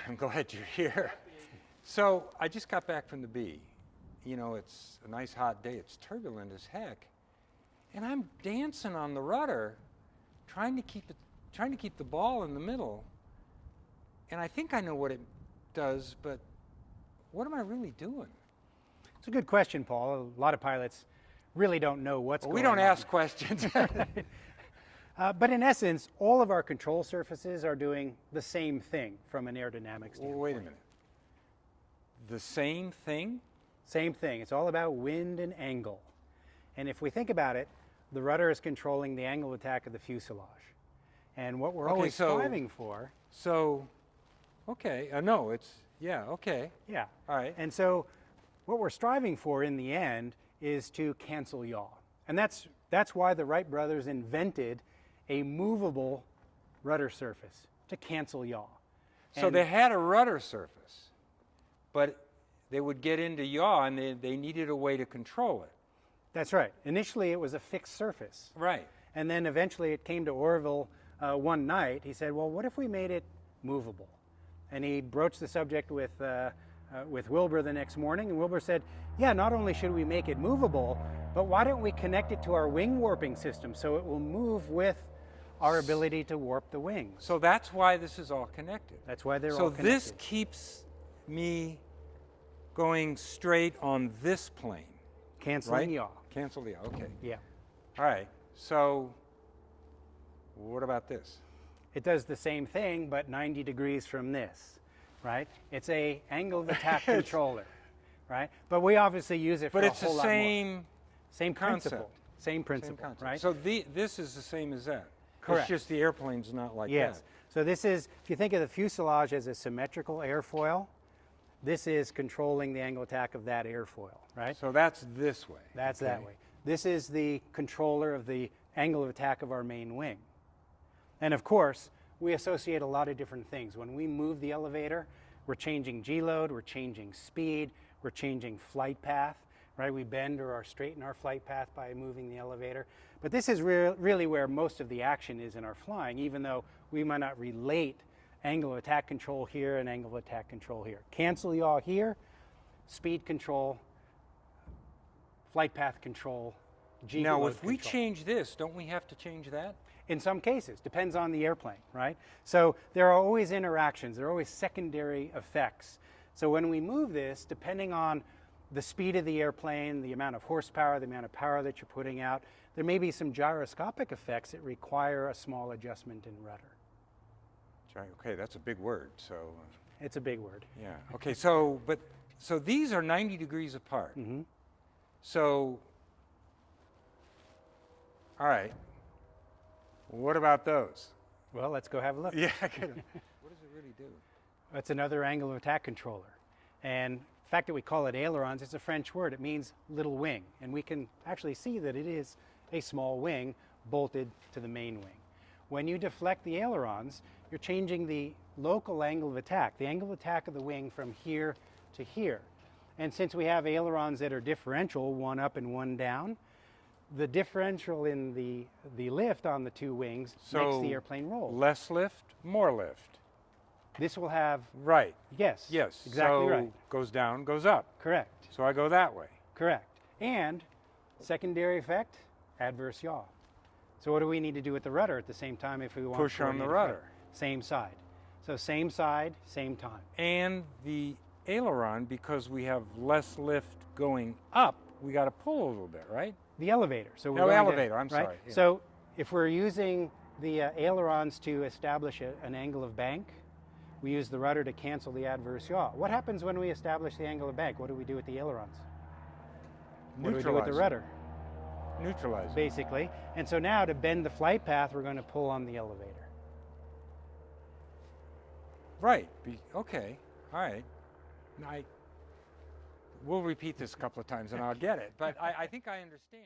I'm glad you're here. So I just got back from the bee. You know, it's a nice hot day. It's turbulent as heck. And I'm dancing on the rudder, trying to keep the ball in the middle. And I think I know what it does, but what am I really doing? It's a good question, Paul. A lot of pilots really don't know what's going on. We don't ask questions. But in essence, all of our control surfaces are doing the same thing from an aerodynamic standpoint. Well, wait a minute. The same thing? Same thing. It's all about wind and angle. And if we think about it, the rudder is controlling the angle of attack of the fuselage. And what we're always striving for... So, okay. No, it's, yeah, okay. Yeah. All right. And so what we're striving for in the end is to cancel yaw. And that's why the Wright brothers invented a movable rudder surface to cancel yaw. So they had a rudder surface, but they would get into yaw and they needed a way to control it. That's right. Initially it was a fixed surface. Right. And then eventually it came to Orville one night. He said, well, what if we made it movable? And he broached the subject with Wilbur the next morning, and Wilbur said, yeah, not only should we make it movable, but why don't we connect it to our wing warping system so it will move with our ability to warp the wings. So that's why this is all connected. That's why they're all So connected. this keeps me going straight on this plane. Canceling right? yaw. Cancel the yaw, okay. Yeah. All right, so what about this? It does the same thing, but 90 degrees from this, right? It's a angle of attack controller, right? But we obviously use it for a whole lot more. But it's the same concept. principle. Same principle, right? So this is the same as that. Correct. It's just the airplane's not like yes. that. So this is, if you think of the fuselage as a symmetrical airfoil, this is controlling the angle attack of that airfoil, right? So that's this way. That's that way. This is the controller of the angle of attack of our main wing. And of course, we associate a lot of different things. When we move the elevator, we're changing G-load, we're changing speed, we're changing flight path, right? We bend or straighten our flight path by moving the elevator. But this is really where most of the action is in our flying, even though we might not relate angle of attack control here and angle of attack control here. Cancel yaw here, speed control, flight path control, G-load Now, if control. we change this, don't we have to change that? In some cases, depends on the airplane, right? So there are always interactions, there are always secondary effects. So when we move this, depending on the speed of the airplane, the amount of horsepower, the amount of power that you're putting out, there may be some gyroscopic effects that require a small adjustment in rudder. Okay, that's a big word, so. It's a big word. Yeah, okay, so these are 90 degrees apart. Mm-hmm. So, all right, what about those? Well, let's go have a look. Yeah, what does it really do? That's another angle of attack controller. And the fact that we call it ailerons, it's a French word. It means little wing. And we can actually see that it is a small wing bolted to the main wing. When you deflect the ailerons, you're changing the local angle of attack, the angle of attack of the wing from here to here. And since we have ailerons that are differential, one up and one down, the differential in the lift on the two wings makes the airplane roll. Less lift, more lift. This will have... Right. Yes. Yes. Exactly so right. Goes down, goes up. Correct. So I go that way. Correct. And secondary effect, adverse yaw. So what do we need to do with the rudder at the same time if we want push to on the rudder? Same side. So same side, same time. And the aileron, because we have less lift going up, we got to pull a little bit, right? The elevator. So we're No, going elevator, to, I'm right? sorry. Yeah. So if we're using the ailerons to establish an angle of bank, we use the rudder to cancel the adverse yaw. What happens when we establish the angle of bank? What do we do with the ailerons? What do we do with the rudder? Neutralize. Basically. And so now to bend the flight path, we're going to pull on the elevator. Right. Okay. All right. We'll repeat this a couple of times and I'll get it. But I think I understand.